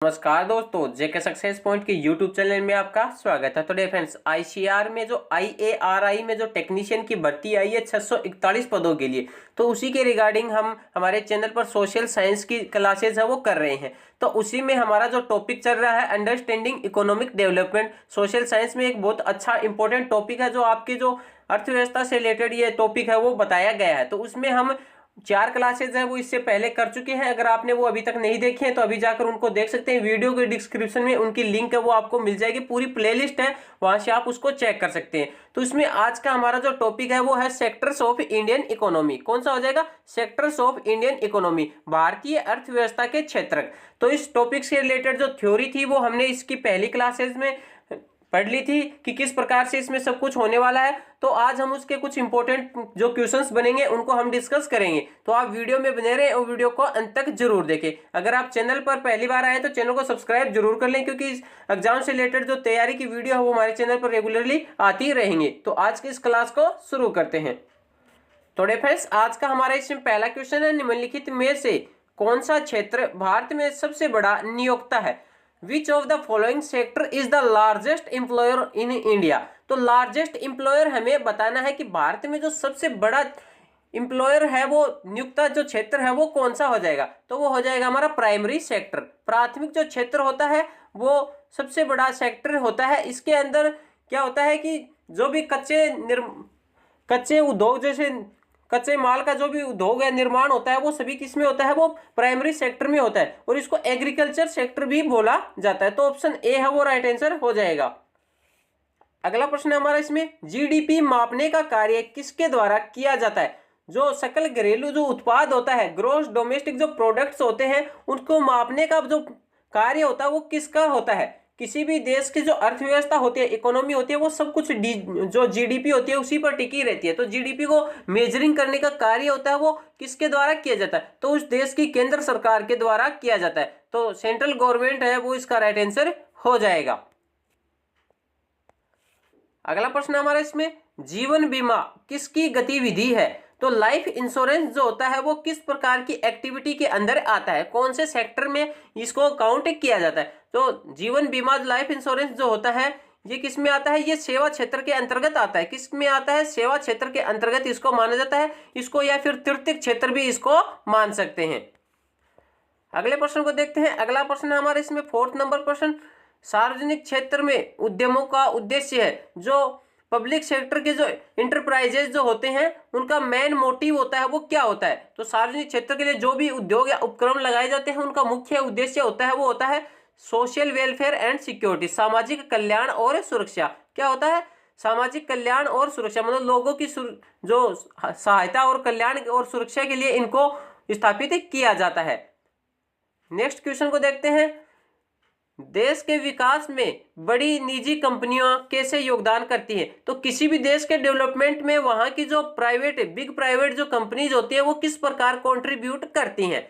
नमस्कार दोस्तों, जेके success point के यूट्यूब चैनल में आपका स्वागत है। तो फ्रेंड्स, आईसीआर में जो आईएआरआई में जो टेक्नीशियन की भर्ती आई है 641 पदों के लिए, तो उसी के रिगार्डिंग हम हमारे चैनल पर सोशल साइंस की क्लासेस है वो कर रहे हैं। तो उसी में हमारा जो टॉपिक चल रहा है understanding economic development. Social science में एक बहुत अच्छा इंपॉर्टेंट टॉपिक है जो आपके जो अर्थव्यवस्था से रिलेटेड ये टॉपिक है वो बताया गया है। तो उसमें हम 4 क्लासेज है वो इससे पहले कर चुके हैं। अगर आपने वो अभी तक नहीं देखे हैं तो अभी जाकर उनको देख सकते हैं। वीडियो के डिस्क्रिप्शन में उनकी लिंक है वो आपको मिल जाएगी, पूरी प्लेलिस्ट है, वहां से आप उसको चेक कर सकते हैं। तो इसमें आज का हमारा जो टॉपिक है वो है सेक्टर्स ऑफ इंडियन इकोनॉमी। कौन सा हो जाएगा? सेक्टर्स ऑफ इंडियन इकोनॉमी, भारतीय अर्थव्यवस्था के क्षेत्र। तो इस टॉपिक से रिलेटेड जो थ्योरी थी वो हमने इसकी पहली क्लासेज में पढ़ ली थी कि किस प्रकार से इसमें सब कुछ होने वाला है। तो आज हम उसके कुछ इंपॉर्टेंट जो क्वेश्चंस बनेंगे उनको हम डिस्कस करेंगे। तो आप वीडियो में बने रहें और वीडियो को अंत तक जरूर देखें। अगर आप चैनल पर पहली बार आए तो चैनल को सब्सक्राइब जरूर कर लें, क्योंकि इस एग्जाम से रिलेटेड जो तैयारी की वीडियो है वो हमारे चैनल पर रेगुलरली आती रहेंगे। तो आज की इस क्लास को शुरू करते हैं। तो फ्रेंड्स, आज का हमारा इसमें पहला क्वेश्चन है, निम्नलिखित में से कौन सा क्षेत्र भारत में सबसे बड़ा नियोक्ता है? Which of the following sector is the largest employer in India? तो लार्जेस्ट एम्प्लॉयर हमें बताना है कि भारत में जो सबसे बड़ा एम्प्लॉयर है वो नियोक्ता जो क्षेत्र है वो कौन सा हो जाएगा? तो वो हो जाएगा हमारा प्राइमरी सेक्टर। प्राथमिक जो क्षेत्र होता है वो सबसे बड़ा सेक्टर होता है। इसके अंदर क्या होता है कि जो भी कच्चे उद्योग, जैसे कच्चे माल का जो भी उद्योग है, निर्माण होता है, वो सभी किस में होता है? वो प्राइमरी सेक्टर में होता है, और इसको एग्रीकल्चर सेक्टर भी बोला जाता है। तो ऑप्शन ए है वो राइट आंसर हो जाएगा। अगला प्रश्न है हमारा इसमें, जीडीपी मापने का कार्य किसके द्वारा किया जाता है? जो सकल घरेलू जो उत्पाद होता है, ग्रोस डोमेस्टिक जो प्रोडक्ट्स होते हैं, उनको मापने का जो कार्य होता है वो किसका होता है? किसी भी देश की जो अर्थव्यवस्था होती है, इकोनॉमी होती है, वो सब कुछ जो जीडीपी होती है उसी पर टिकी रहती है। तो जीडीपी को मेजरिंग करने का कार्य होता है वो किसके द्वारा किया जाता है? तो उस देश की केंद्र सरकार के द्वारा किया जाता है। तो सेंट्रल गवर्नमेंट है वो इसका राइट आंसर हो जाएगा। अगला प्रश्न हमारा इसमें, जीवन बीमा किसकी गतिविधि है? तो लाइफ इंश्योरेंस जो होता है वो किस प्रकार की एक्टिविटी के अंदर आता है? कौन से सेक्टर में इसको काउंट किया जाता है? तो जीवन बीमा लाइफ इंश्योरेंस जो होता है ये किस में आता है? ये सेवा क्षेत्र के अंतर्गत आता है। किस में आता है? सेवा क्षेत्र के अंतर्गत इसको माना जाता है। इसको या फिर तृतीयक क्षेत्र भी इसको मान सकते हैं। अगले प्रश्न को देखते हैं। अगला प्रश्न है हमारे इसमें 4th नंबर प्रश्न, सार्वजनिक क्षेत्र में उद्यमों का उद्देश्य है। जो पब्लिक सेक्टर के जो इंटरप्राइजेज जो होते हैं उनका मेन मोटिव होता है वो क्या होता है? तो सार्वजनिक क्षेत्र के लिए जो भी उद्योग या उपक्रम लगाए जाते हैं उनका मुख्य उद्देश्य होता है वो होता है सोशल वेलफेयर एंड सिक्योरिटी, सामाजिक कल्याण और सुरक्षा। क्या होता है? सामाजिक कल्याण और सुरक्षा, मतलब लोगों की जो सहायता और कल्याण और सुरक्षा के लिए इनको स्थापित किया जाता है। नेक्स्ट क्वेश्चन को देखते हैं, देश के विकास में बड़ी निजी कंपनियां कैसे योगदान करती हैं? तो किसी भी देश के डेवलपमेंट में वहां की जो बिग प्राइवेट जो कंपनीज होती है वो किस प्रकार कंट्रीब्यूट करती हैं?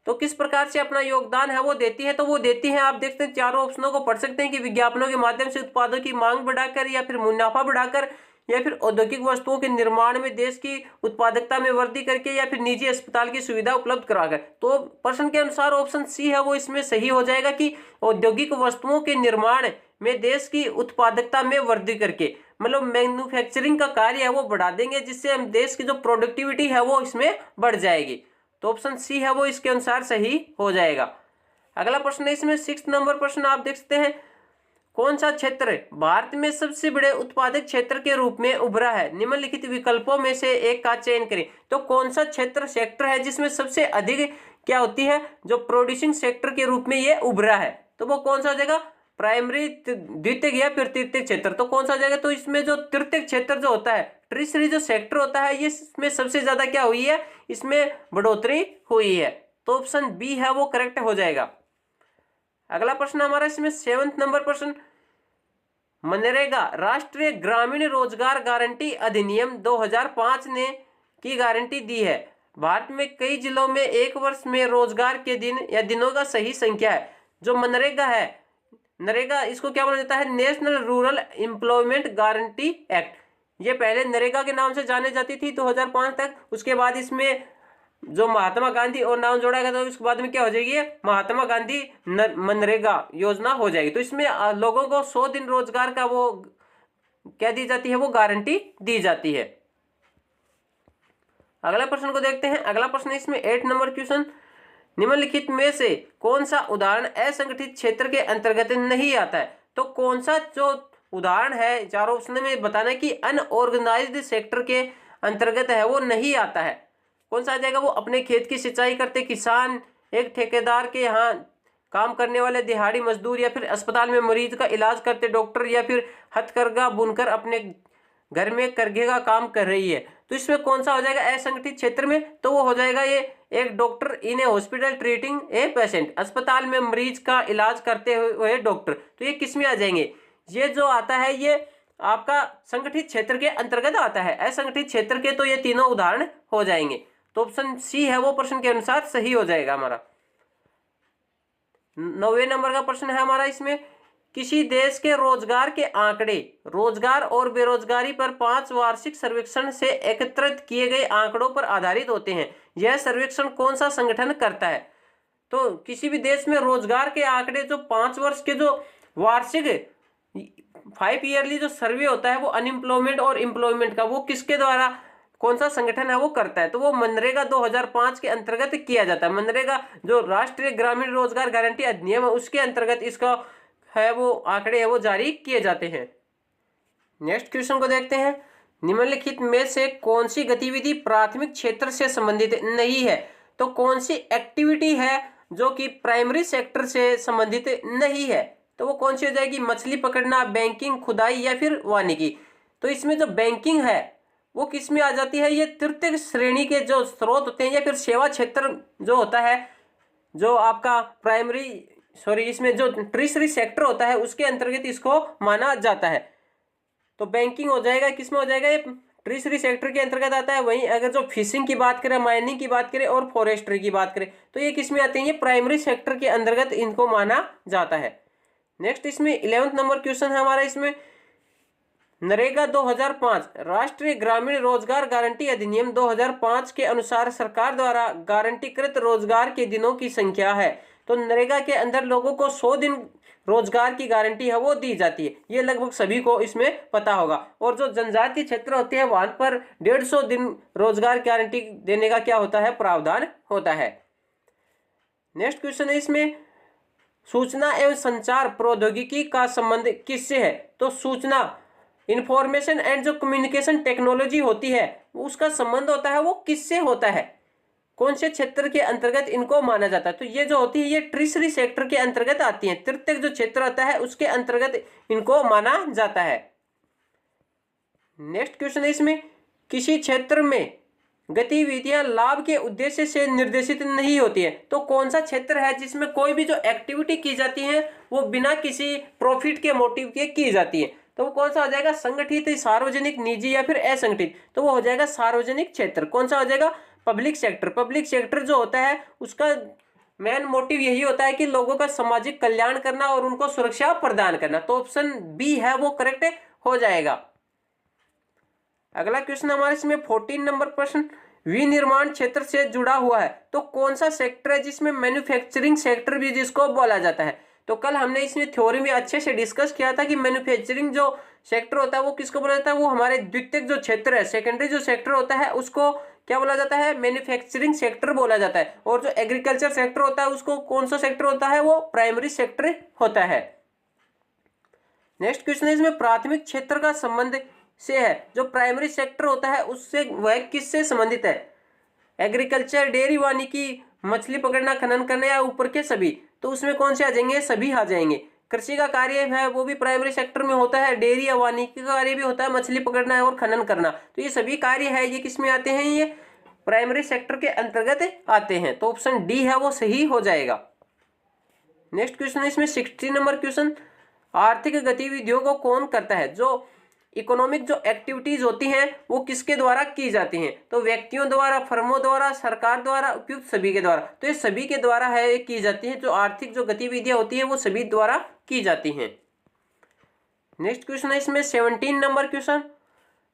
तो किस प्रकार से अपना योगदान है वो देती है? तो वो देती है, आप देखते हैं चारों ऑप्शनों को पढ़ सकते हैं कि विज्ञापनों के माध्यम से उत्पादों की मांग बढ़ाकर, या फिर मुनाफा बढ़ाकर, या फिर औद्योगिक वस्तुओं के निर्माण में देश की उत्पादकता में वृद्धि करके, या फिर निजी अस्पताल की सुविधा उपलब्ध कराकर। तो प्रश्न के अनुसार ऑप्शन सी है वो इसमें सही हो जाएगा कि औद्योगिक वस्तुओं के निर्माण में देश की उत्पादकता में वृद्धि करके, मतलब मैन्युफैक्चरिंग का कार्य है वो बढ़ा देंगे, जिससे हम देश की जो प्रोडक्टिविटी है वो इसमें बढ़ जाएगी। तो ऑप्शन सी है वो इसके अनुसार सही हो जाएगा। अगला प्रश्न है इसमें 6th नंबर प्रश्न, आप देख सकते हैं, कौन सा क्षेत्र भारत में सबसे बड़े उत्पादक क्षेत्र के रूप में उभरा है? निम्नलिखित विकल्पों में से एक का चयन करें। तो कौन सा सेक्टर है जिसमें सबसे अधिक क्या होती है, जो प्रोड्यूसिंग सेक्टर के रूप में ये उभरा है? तो वो कौन सा हो जाएगा? प्राइमरी, द्वितीयक या फिर तृतीयक क्षेत्र। तो कौन सा हो जाएगा? तो इसमें जो तृतीयक क्षेत्र जो होता है, ट्रिशरी जो सेक्टर होता है, ये इसमें सबसे ज्यादा क्या हुई है? इसमें बढ़ोतरी हुई है। तो ऑप्शन बी है वो करेक्ट हो जाएगा। अगला प्रश्न हमारा इसमें 7th नंबर प्रश्न, मनरेगा राष्ट्रीय ग्रामीण रोजगार गारंटी अधिनियम 2005 ने की गारंटी दी है। भारत में कई जिलों में एक वर्ष में रोजगार के दिन या दिनों का सही संख्या है। जो मनरेगा है, नरेगा इसको क्या बोला जाता है? National rural employment guarantee act. ये पहले नरेगा के नाम से जाने जाती थी 2005 तक। उसके बाद इसमें जो महात्मा गांधी और नाम जोड़ा गया तो उसके बाद में क्या हो जाएगी, महात्मा गांधी मनरेगा योजना हो जाएगी। तो इसमें लोगों को 100 दिन रोजगार का वो क्या दी जाती है, वो गारंटी दी जाती है। अगला प्रश्न को देखते हैं। अगला प्रश्न इसमें 8 नंबर क्वेश्चन, निम्नलिखित में से कौन सा उदाहरण असंगठित क्षेत्र के अंतर्गत नहीं आता है। तो कौन सा जो उदाहरण है चारों ऑप्शन में बताना कि अनऑर्गेनाइज्ड सेक्टर के अंतर्गत है वो नहीं आता है। कौन सा आ जाएगा, वो अपने खेत की सिंचाई करते किसान, एक ठेकेदार के यहाँ काम करने वाले दिहाड़ी मजदूर, या फिर अस्पताल में मरीज का इलाज करते डॉक्टर, या फिर हथकरघा बुनकर अपने घर में करघे का काम कर रही है। तो इसमें कौन सा हो जाएगा असंगठित क्षेत्र में, तो वो हो जाएगा ये एक doctor in A hospital treating a patient, अस्पताल में मरीज का इलाज करते हुए डॉक्टर। तो ये किस में आ जाएंगे, ये जो आता है ये आपका संगठित क्षेत्र के अंतर्गत आता है। असंगठित क्षेत्र के तो ये तीनों उदाहरण हो जाएंगे। तो ऑप्शन सी है वो प्रश्न के अनुसार सही हो जाएगा हमारा। 9वें नंबर का प्रश्न है हमारा इसमें, किसी देश के रोजगार के आंकड़े रोजगार और बेरोजगारी पर 5 वार्षिक सर्वेक्षण से एकत्रित किए गए आंकड़ों पर आधारित होते हैं। यह सर्वेक्षण कौन सा संगठन करता है। तो किसी भी देश में रोजगार के आंकड़े जो 5 वर्ष के जो वार्षिक 5 ईयरली जो सर्वे होता है वो अनएम्प्लॉयमेंट और एम्प्लॉयमेंट का, वो किसके द्वारा कौन सा संगठन है वो करता है। तो वो मनरेगा 2005 के अंतर्गत किया जाता है। मनरेगा जो राष्ट्रीय ग्रामीण रोजगार गारंटी अधिनियम है उसके अंतर्गत इसका है वो आंकड़े है वो जारी किए जाते हैं। नेक्स्ट क्वेश्चन को देखते हैं, निम्नलिखित में से कौन सी गतिविधि प्राथमिक क्षेत्र से संबंधित नहीं है। तो कौन सी एक्टिविटी है जो कि प्राइमरी सेक्टर से संबंधित नहीं है, तो वो कौन सी हो जाएगी, मछली पकड़ना, बैंकिंग, खुदाई या फिर वानिकी। तो इसमें जो बैंकिंग है वो किस में आ जाती है, ये तृतीय श्रेणी के जो स्रोत होते हैं या फिर सेवा क्षेत्र जो होता है, जो आपका इसमें जो ट्रिशरी सेक्टर होता है उसके अंतर्गत इसको माना जाता है। तो बैंकिंग हो जाएगा, किस में हो जाएगा, ये ट्रिशरी सेक्टर के अंतर्गत आता है। वहीं अगर जो फिशिंग की बात करें, माइनिंग की बात करें और फॉरेस्ट्री की बात करें तो ये किस में आते हैं, ये प्राइमरी सेक्टर के अंतर्गत इनको माना जाता है। नेक्स्ट इसमें 11th नंबर क्वेश्चन है हमारा इसमें, नरेगा 2005 राष्ट्रीय ग्रामीण रोजगार गारंटी अधिनियम 2005 के अनुसार सरकार द्वारा गारंटीकृत रोजगार के दिनों की संख्या है। तो नरेगा के अंदर लोगों को 100 दिन रोजगार की गारंटी है वो दी जाती है। ये लगभग सभी को इसमें पता होगा। और जो जनजातीय क्षेत्र होते हैं वहां पर 150 दिन रोजगार गारंटी देने का क्या होता है, प्रावधान होता है। नेक्स्ट क्वेश्चन है इसमें, सूचना एवं संचार प्रौद्योगिकी का संबंध किससे है। तो सूचना इंफॉर्मेशन एंड जो कम्युनिकेशन टेक्नोलॉजी होती है उसका संबंध होता है वो किससे होता है, कौन से क्षेत्र के अंतर्गत इनको माना जाता है। तो ये जो होती है ये ट्रिशरी सेक्टर के अंतर्गत आती है। तृतीय जो क्षेत्र आता है उसके अंतर्गत इनको माना जाता है। नेक्स्ट क्वेश्चन है इसमें, किसी क्षेत्र में गतिविधियां लाभ के उद्देश्य से निर्देशित नहीं होती है। तो कौन सा क्षेत्र है जिसमें कोई भी जो एक्टिविटी की जाती है वो बिना किसी प्रॉफिट के मोटिव के की जाती है। तो वो कौन सा हो जाएगा, संगठित, सार्वजनिक, निजी या फिर असंगठित। तो वो हो जाएगा सार्वजनिक क्षेत्र। कौन सा हो जाएगा, पब्लिक सेक्टर। पब्लिक सेक्टर जो होता है उसका मेन मोटिव यही होता है कि लोगों का सामाजिक कल्याण करना और उनको सुरक्षा प्रदान करना। तो ऑप्शन बी है वो करेक्ट हो जाएगा। अगला क्वेश्चन हमारे इसमें 14 नंबर प्रश्न, विनिर्माण क्षेत्र से जुड़ा हुआ है। तो कौन सा सेक्टर है जिसमें मैन्युफैक्चरिंग सेक्टर भी जिसको बोला जाता है। तो कल हमने इसमें थ्योरी में अच्छे से डिस्कस किया था कि मैन्युफैक्चरिंग जो सेक्टर होता है वो किसको बोला जाता है, वो हमारे द्वितीयक जो क्षेत्र है, सेकेंडरी जो सेक्टर होता है उसको क्या बोला जाता है, मैन्युफैक्चरिंग सेक्टर बोला जाता है। और जो एग्रीकल्चर सेक्टर होता है उसको कौन सा सेक्टर होता है, वो प्राइमरी सेक्टर होता है। नेक्स्ट क्वेश्चन है इसमें, प्राथमिक क्षेत्र का संबंध से है, जो प्राइमरी सेक्टर होता है उससे वह किससे संबंधित है, एग्रीकल्चर, डेयरी, वानिकी, मछली पकड़ना, खनन करना या ऊपर के सभी। तो उसमें कौन से आ जाएंगे, सभी आ जाएंगे। कृषि का कार्य है वो भी प्राइमरी सेक्टर में होता है, डेयरी या वानिकी का कार्य भी होता है, मछली पकड़ना है और खनन करना। तो ये सभी कार्य है ये किस में आते हैं, ये प्राइमरी सेक्टर के अंतर्गत आते हैं। तो ऑप्शन डी है वो सही हो जाएगा। नेक्स्ट क्वेश्चन है इसमें 16 नंबर क्वेश्चन, आर्थिक गतिविधियों को कौन करता है। जो इकोनॉमिक जो एक्टिविटीज होती हैं वो किसके द्वारा की जाती हैं, तो व्यक्तियों द्वारा, फर्मों द्वारा, सरकार द्वारा, उपयुक्त सभी के द्वारा। तो ये सभी के द्वारा है की जाती है। जो आर्थिक जो गतिविधियां होती है वो सभी द्वारा की जाती हैं। नेक्स्ट क्वेश्चन है इसमें 17 नंबर क्वेश्चन,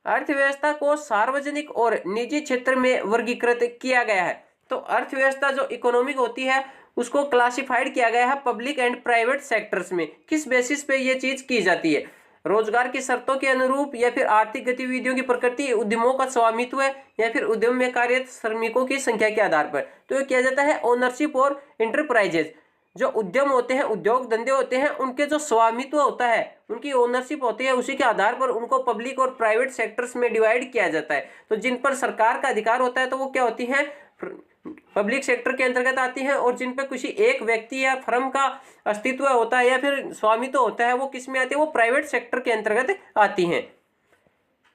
अर्थव्यवस्था को सार्वजनिक और निजी क्षेत्र में वर्गीकृत किया गया है। तो अर्थव्यवस्था जो इकोनॉमिक होती है उसको क्लासिफाइड किया गया है पब्लिक एंड प्राइवेट सेक्टर्स में। किस बेसिस पे ये चीज की जाती है? रोजगार की शर्तों के अनुरूप, या फिर आर्थिक गतिविधियों की प्रकृति, उद्यमों का स्वामित्व है, या फिर उद्यम में कार्यरत श्रमिकों की संख्या के आधार पर। तो ये किया जाता है ओनरशिप और इंटरप्राइजेज। जो उद्यम होते हैं, उद्योग धंधे होते हैं, उनके जो स्वामित्व होता है, उनकी ओनरशिप होती है, उसी के आधार पर उनको पब्लिक और प्राइवेट सेक्टर्स में डिवाइड किया जाता है। तो जिन पर सरकार का अधिकार होता है तो वो क्या होती हैं? पब्लिक सेक्टर के अंतर्गत आती हैं। और जिन पे किसी एक व्यक्ति या फर्म का अस्तित्व होता है या फिर स्वामित्व होता है वो किस में आती है? वो प्राइवेट सेक्टर के अंतर्गत आती हैं।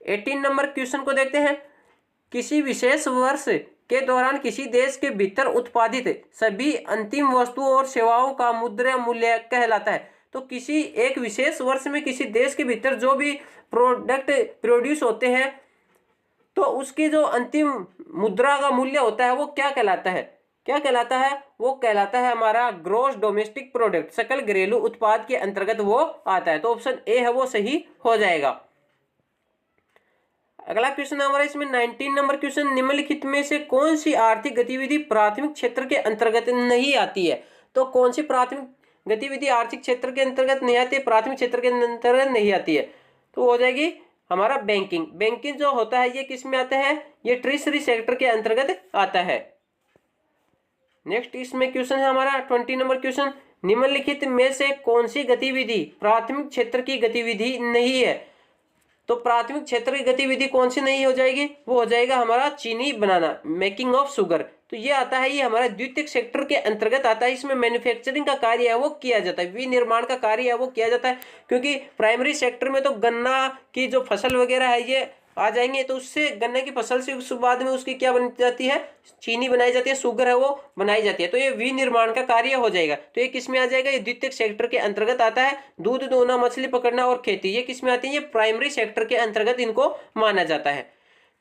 18 नंबर क्वेश्चन को देखते हैं। किसी विशेष वर्ष के दौरान किसी देश के भीतर उत्पादित सभी अंतिम वस्तुओं और सेवाओं का मुद्रा मूल्य कहलाता है। तो किसी एक विशेष वर्ष में किसी देश के भीतर जो भी प्रोडक्ट प्रोड्यूस होते हैं तो उसकी जो अंतिम मुद्रा का मूल्य होता है वो क्या कहलाता है? क्या कहलाता है? वो कहलाता है हमारा ग्रॉस डोमेस्टिक प्रोडक्ट, सकल घरेलू उत्पाद के अंतर्गत वो आता है। तो ऑप्शन ए है वो सही हो जाएगा। अगला क्वेश्चन हमारा इसमें 19 नंबर क्वेश्चन, निम्नलिखित में से कौन सी आर्थिक गतिविधि प्राथमिक क्षेत्र के अंतर्गत नहीं आती है? तो कौन सी प्राथमिक गतिविधि आर्थिक क्षेत्र के अंतर्गत नहीं आती है, प्राथमिक क्षेत्र के अंतर्गत नहीं आती है? तो हो जाएगी हमारा बैंकिंग। बैंकिंग जो होता है ये किस में आता है? ये ट्रेजरी सेक्टर के अंतर्गत आता है। नेक्स्ट इसमें क्वेश्चन है हमारा 20 नंबर क्वेश्चन, निम्नलिखित में से कौन सी गतिविधि प्राथमिक क्षेत्र की गतिविधि नहीं है? तो प्राथमिक क्षेत्र की गतिविधि कौन सी नहीं हो जाएगी? वो हो जाएगा हमारा चीनी बनाना, मेकिंग ऑफ शुगर। तो ये आता है, ये हमारा द्वितीयक सेक्टर के अंतर्गत आता है। इसमें मैन्युफैक्चरिंग का कार्य है वो किया जाता है, विनिर्माण का कार्य है वो किया जाता है। क्योंकि प्राइमरी सेक्टर में तो गन्ना की जो फसल वगैरह है ये आ जाएंगे, तो उससे गन्ने की फसल से उस बाद में उसकी क्या बन जाती है? चीनी बनाई जाती है, शुगर है वो बनाई जाती है। तो ये विनिर्माण का कार्य हो जाएगा। तो ये किस में आ जाएगा? ये द्वितीयक सेक्टर के अंतर्गत आता है। दूध दोहना, मछली पकड़ना और खेती, ये किस में आती है? ये प्राइमरी सेक्टर के अंतर्गत इनको माना जाता है।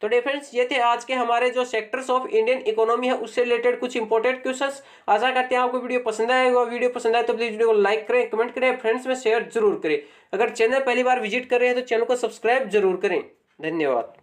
तो डियर फ्रेंड्स, ये थे आज के हमारे जो सेक्टर्स ऑफ इंडियन इकोनॉमी है उससे रिलेटेड कुछ इंपॉर्टेंट क्वेश्चंस। आशा करते हैं आपको वीडियो पसंद आएगा। वीडियो पसंद आए तो प्लीज वीडियो को लाइक करें, कमेंट करें, फ्रेंड्स में शेयर जरूर करें। अगर चैनल पहली बार विजिट कर रहे हैं तो चैनल को सब्सक्राइब जरूर करें। धन्यवाद।